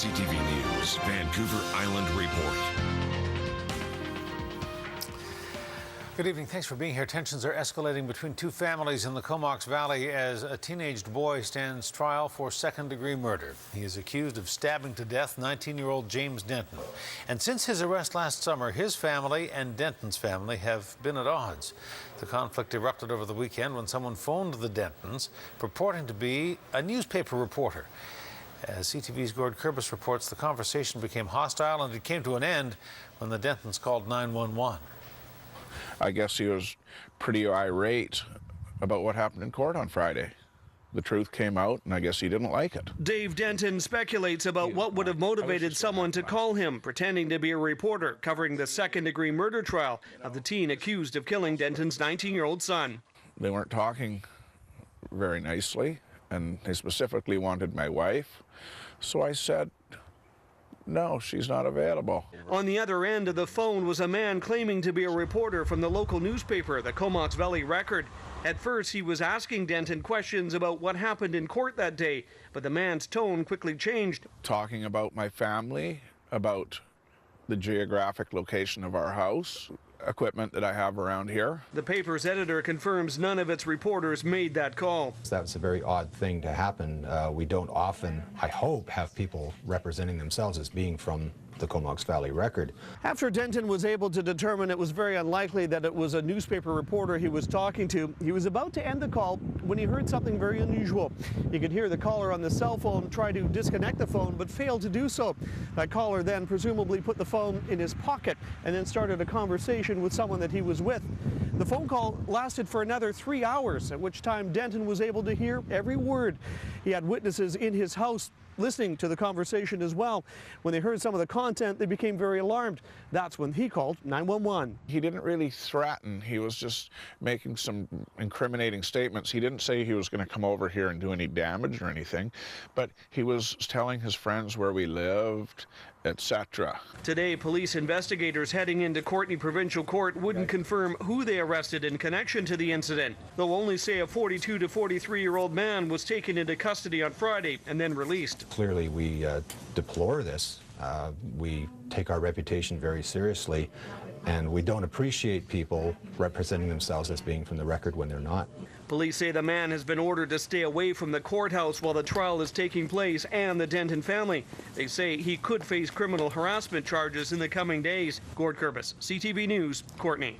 CTV News, Vancouver Island Report. Good evening. Thanks for being here. Tensions are escalating between two families in the Comox Valley as a teenaged boy stands trial for second-degree murder. He is accused of stabbing to death 19-year-old James Denton. And since his arrest last summer, his family and Denton's family have been at odds. The conflict erupted over the weekend when someone phoned the Dentons, purporting to be a newspaper reporter. As CTV's Gord Kurbis reports, the conversation became hostile and it came to an end when the Dentons called 911. I guess he was pretty irate about what happened in court on Friday. The truth came out, and I guess he didn't like it. Dave Denton speculates about what would have motivated someone to call him, pretending to be a reporter covering the second-degree murder trial of the teen accused of killing Denton's 19-year-old son. They weren't talking very nicely, and they specifically wanted my wife. So I said, no, she's not available. On the other end of the phone was a man claiming to be a reporter from the local newspaper, the Comox Valley Record. At first, he was asking Denton questions about what happened in court that day, but the man's tone quickly changed. Talking about my family, about the geographic location of our house, equipment that I have around here. The paper's editor confirms none of its reporters made that call. That's a very odd thing to happen. We don't often, I hope, have people representing themselves as being from the Comox Valley Record. After Denton was able to determine it was very unlikely that it was a newspaper reporter he was talking to, he was about to end the call when he heard something very unusual. He could hear the caller on the cell phone try to disconnect the phone, but failed to do so. That caller then presumably put the phone in his pocket and then started a conversation with someone that he was with. The phone call lasted for another 3 hours, at which time Denton was able to hear every word. He had witnesses in his house listening to the conversation as well. When they heard some of the content, they became very alarmed. That's when he called 911. He didn't really threaten. He was just making some incriminating statements. He didn't say he was going to come over here and do any damage or anything, but he was telling his friends where we lived, etc. Today, police investigators heading into Courtenay Provincial Court wouldn't confirm who they arrested in connection to the incident. They'll only say a 42 to 43-year-old man was taken into custody on Friday and then released. Clearly, we deplore this. We take our reputation very seriously, and we don't appreciate people representing themselves as being from the Record when they're not. Police say the man has been ordered to stay away from the courthouse while the trial is taking place and the Denton family. They say he could face criminal harassment charges in the coming days. Gord Kurbis, CTV News, Courtenay.